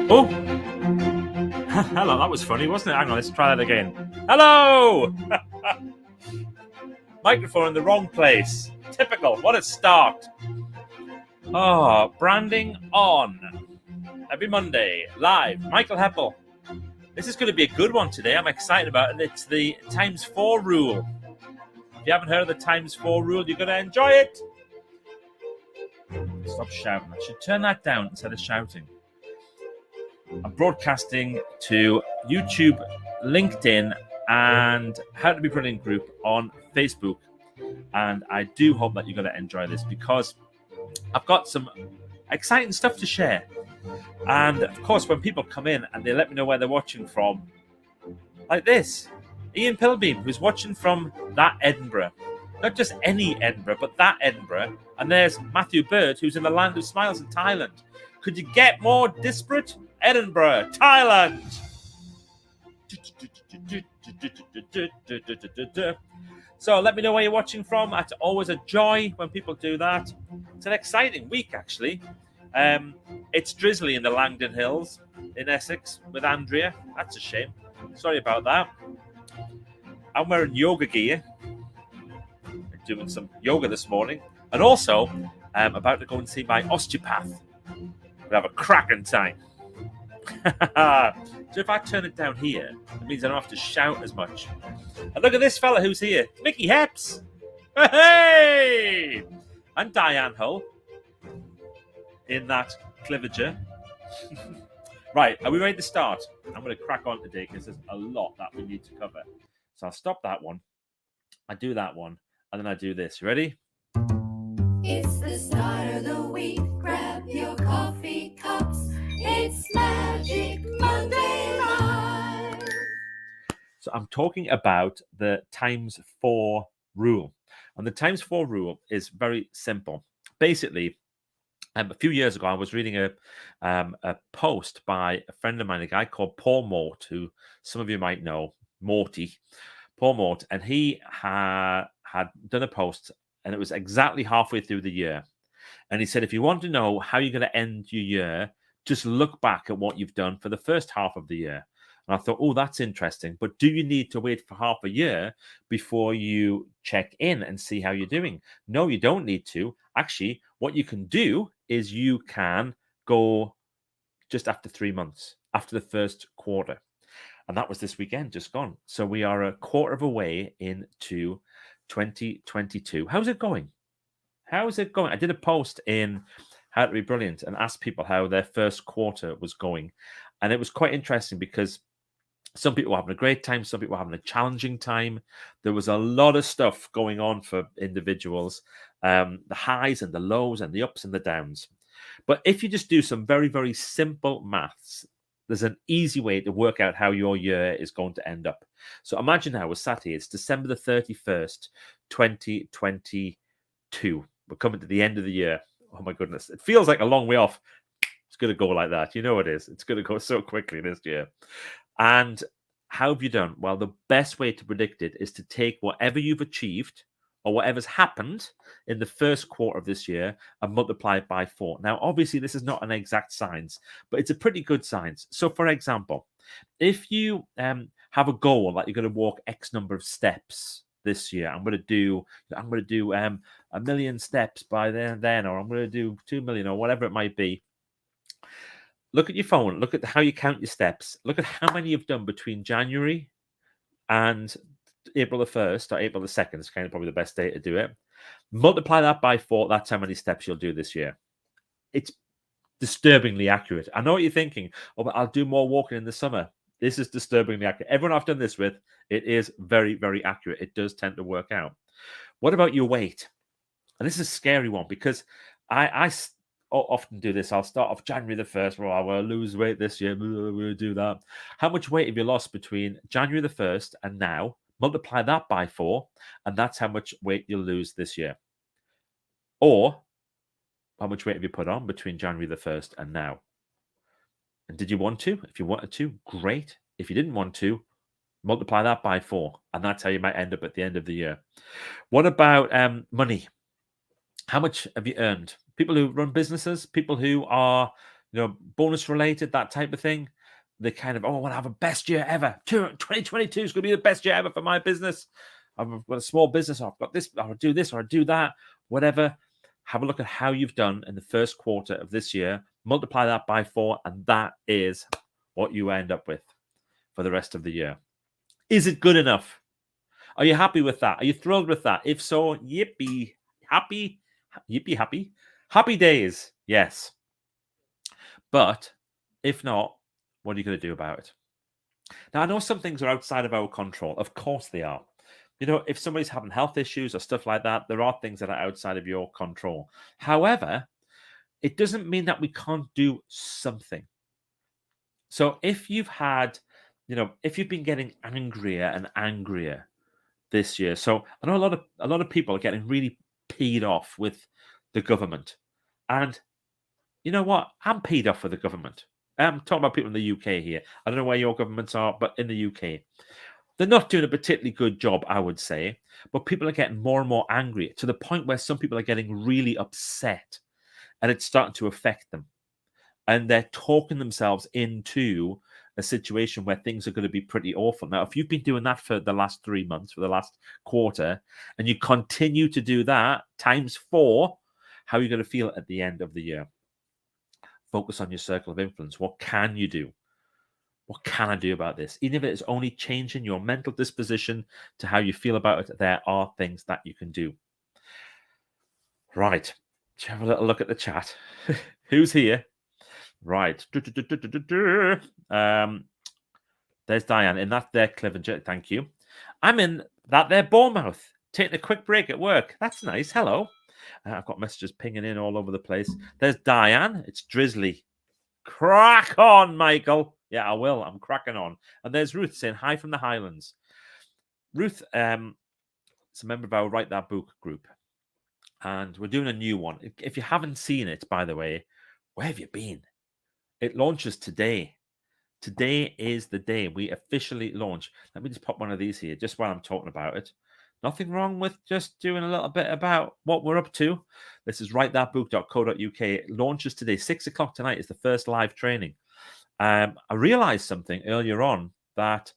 Oh, hello. That was funny, wasn't it? Hang on, let's try that again. Hello! Microphone in the wrong place. Typical. What a start. Oh, branding on. Every Monday, live. Michael Heppel. This is going to be a good one today. I'm excited about it. It's the times 4 rule. If you haven't heard of the times 4 rule, you're going to enjoy it. Stop shouting. I should turn that down instead of shouting. I'm broadcasting to YouTube, LinkedIn, and How to Be Brilliant group on Facebook. And I do hope that you're going to enjoy this because I've got some exciting stuff to share. And of course, when people come in and they let me know where they're watching from, like this, Ian Pilbeam, who's watching from that Edinburgh. Not just any Edinburgh, but that Edinburgh. And there's Matthew Bird, who's in the land of smiles in Thailand. Could you get more disparate? Edinburgh, Thailand. So let me know where you're watching from. That's always a joy when people do that. It's an exciting week, actually. It's drizzly in the Langdon Hills in Essex with Andrea. That's a shame. Sorry about that. I'm wearing yoga gear. I'm doing some yoga this morning. And also, I'm about to go and see my osteopath. We'll have a cracking time. So if I turn it down here, it means I don't have to shout as much. And look at this fella who's here. Mickey Hepps. Hey! And Diane Hull in that Clivager. Right, are we ready to start? I'm going to crack on today because there's a lot that we need to cover. So I'll stop that one. I do that one. And then I do this. You ready? It's the start of the week. Grab your coffee cups. It's Magic Monday Live. So I'm talking about the times 4 rule. And the times 4 rule is very simple. Basically, a few years ago, I was reading a post by a friend of mine, a guy called Paul Mort, who some of you might know, Morty, Paul Mort, and he had done a post, and it was exactly halfway through the year. And he said, if you want to know how you're going to end your year, just look back at what you've done for the first half of the year. And I thought, oh, that's interesting. But do you need to wait for half a year before you check in and see how you're doing? No, you don't need to. Actually, what you can do is you can go just after 3 months, after the first quarter. And that was this weekend, just gone. So we are a quarter of a way into 2022. How's it going? How's it going? I did a post in How to Be Brilliant and asked people how their first quarter was going. And it was quite interesting because some people were having a great time. Some people were having a challenging time. There was a lot of stuff going on for individuals, the highs and the lows and the ups and the downs. But if you just do some very, very simple maths, there's an easy way to work out how your year is going to end up. So imagine now we're sat here. It's December the 31st, 2022. We're coming to the end of the year. Oh my goodness. It feels like a long way off. It's going to go like that. You know it is. It's going to go so quickly this year. And how have you done? Well, the best way to predict it is to take whatever you've achieved or whatever's happened in the first quarter of this year and multiply it by 4. Now, obviously, this is not an exact science, but it's a pretty good science. So, for example, if you have a goal that you're going to walk X number of steps this year, I'm going to do 1 million steps by then, or I'm going to do 2 million, or whatever it might be. Look at your phone. Look at how you count your steps. Look at how many you've done between January and April the 1st or April the 2nd. It's kind of probably the best day to do it. Multiply that by 4. That's how many steps you'll do this year. It's disturbingly accurate. I know what you're thinking. Oh, but I'll do more walking in the summer. This is disturbingly accurate. Everyone I've done this with, it is very, very accurate. It does tend to work out. What about your weight? And this is a scary one because I often do this. I'll start off January the 1st. Well, I will lose weight this year. We'll do that. How much weight have you lost between January the 1st and now? Multiply that by 4, and that's how much weight you'll lose this year. Or how much weight have you put on between January the 1st and now? And did you want to? If you wanted to, great. If you didn't want to, multiply that by 4, and that's how you might end up at the end of the year. What about money? How much have you earned? People who run businesses, people who are bonus related, that type of thing. They kind of, I want to have a best year ever. 2022 is going to be the best year ever for my business. I've got a small business. I've got this. I'll do this or I'll do that. Whatever. Have a look at how you've done in the first quarter of this year. Multiply that by 4, and that is what you end up with for the rest of the year. Is it good enough? Are you happy with that? Are you thrilled with that? If so, yippee, happy, yippee, happy, happy days. Yes. But if not, what are you going to do about it? Now, I know some things are outside of our control. Of course they are. If somebody's having health issues or stuff like that, there are things that are outside of your control. However, it doesn't mean that we can't do something. So if you've had, if you've been getting angrier and angrier this year, so I know a lot of people are getting really peed off with the government, and you know what? I'm peed off with the government. I'm talking about people in the UK here. I don't know where your governments are, but in the UK, they're not doing a particularly good job, I would say. But people are getting more and more angry to the point where some people are getting really upset, and it's starting to affect them. And they're talking themselves into a situation where things are going to be pretty awful. Now, if you've been doing that for the last 3 months, for the last quarter, and you continue to do that times 4, how are you going to feel at the end of the year? Focus on your circle of influence. What can you do? What can I do about this? Even if it's only changing your mental disposition to how you feel about it, there are things that you can do. Right. Let's have a little look at the chat. Who's here? Right. There's Diane in that there Clevenger. Thank you. I'm in that there Bournemouth. Taking a quick break at work. That's nice. Hello. I've got messages pinging in all over the place. There's Diane. It's drizzly. Crack on, Michael. Yeah, I will. I'm cracking on. And there's Ruth saying hi from the Highlands. Ruth is a member of our Write That Book group. And we're doing a new one. If you haven't seen it, by the way, where have you been? It launches today. Today is the day we officially launch. Let me just pop one of these here, just while I'm talking about it. Nothing wrong with just doing a little bit about what we're up to. This is writethatbook.co.uk. It launches today. 6 o'clock tonight is the first live training. I realized something earlier on that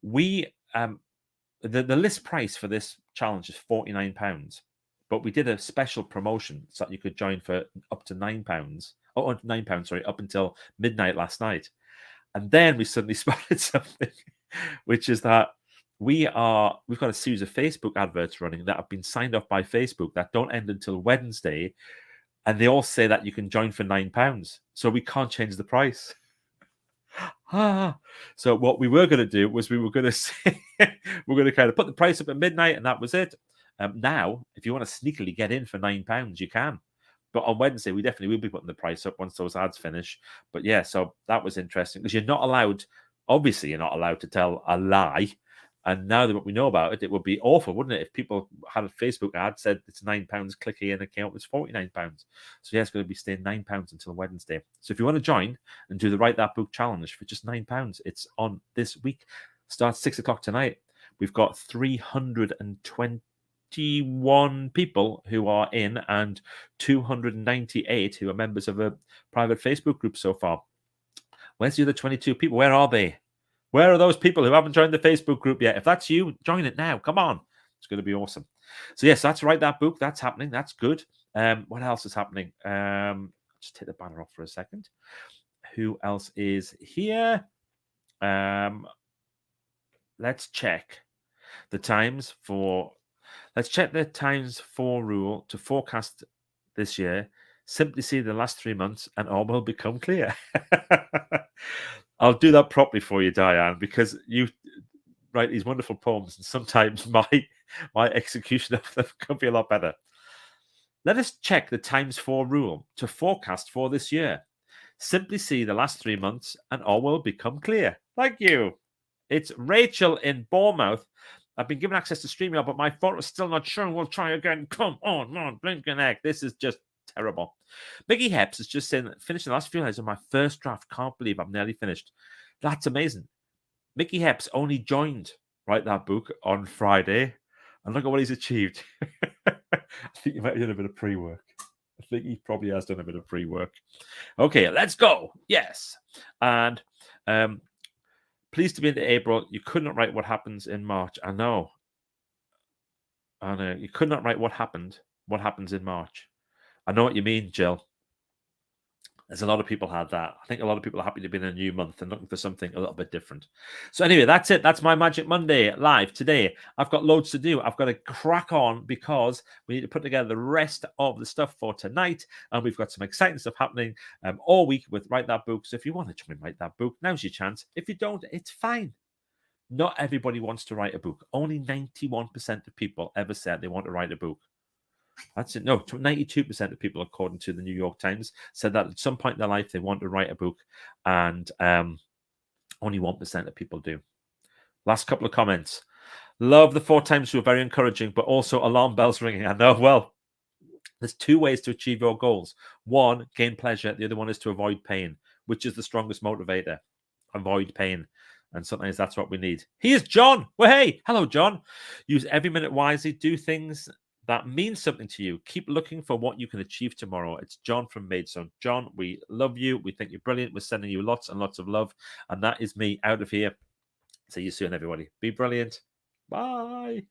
we the list price for this challenge is £49, but we did a special promotion so that you could join for up to £9. Oh, £9, sorry, up until midnight last night. And then we suddenly spotted something, which is that we've got a series of Facebook adverts running that have been signed off by Facebook that don't end until Wednesday, and they all say that you can join for £9. So we can't change the price. So what we were going to do was we were going to say we're going to kind of put the price up at midnight, and that was it. Now, if you want to sneakily get in for £9, you can. But on Wednesday, we definitely will be putting the price up once those ads finish. But yeah, so that was interesting because you're not allowed, obviously, you're not allowed to tell a lie. And now that we know about it, it would be awful, wouldn't it? If people had a Facebook ad said it's £9, click here and account was £49. So yeah, it's going to be staying £9 until Wednesday. So if you want to join and do the Write That Book challenge for just £9, it's on this week. Starts 6 o'clock tonight. We've got 321 people who are in and 298 who are members of a private Facebook group so far. Where's the other 22 people? Where are they? Where are those people who haven't joined the Facebook group yet? If that's you, join it now. Come on. It's going to be awesome. So yes, that's Write That Book. That's happening. That's good. What else is happening? Just take the banner off for a second. Who else is here? Let's check the times for... Let's check the times for rule to forecast this year. Simply see the last 3 months and all will become clear. I'll do that properly for you, Diane, because you write these wonderful poems and sometimes my execution of them could be a lot better. Let us check the times for rule to forecast for this year. Simply see the last 3 months and all will become clear. Thank you. It's Rachel in Bournemouth. I've been given access to StreamYard, but my phone was still not sure. We'll try again. Come on, blink an egg. This is just terrible. Mickey Heps is just saying, finishing the last few lines of my first draft. Can't believe I'm nearly finished. That's amazing. Mickey Heps only joined Write That Book on Friday, and look at what he's achieved. I think you might have done a bit of pre-work. I think he probably has done a bit of pre-work. Okay, let's go. Yes. And pleased to be into April. You could not write what happens in March. I know. You could not write what happens in March. I know what you mean, Jill. There's a lot of people had that. I think a lot of people are happy to be in a new month and looking for something a little bit different. So anyway, that's it. That's my Magic Monday live today. I've got loads to do. I've got to crack on because we need to put together the rest of the stuff for tonight. And we've got some exciting stuff happening all week with Write That Book. So if you want to try and write that book, now's your chance. If you don't, it's fine. Not everybody wants to write a book. Only 91% of people ever said they want to write a book. That's it. No, 92% of people, according to the New York Times, said that at some point in their life they want to write a book, and only 1% of people do. Last couple of comments. Love the 4 times were very encouraging, but also alarm bells ringing. I know. Well, there's 2 ways to achieve your goals. One, gain pleasure. The other one is to avoid pain, which is the strongest motivator. Avoid pain. And sometimes that's what we need. Here's John. Well, hey, hello, John. Use every minute wisely. Do things that means something to you. Keep looking for what you can achieve tomorrow. It's John from Maidstone. John, we love you. We think you're brilliant. We're sending you lots and lots of love. And that is me out of here. See you soon, everybody. Be brilliant. Bye.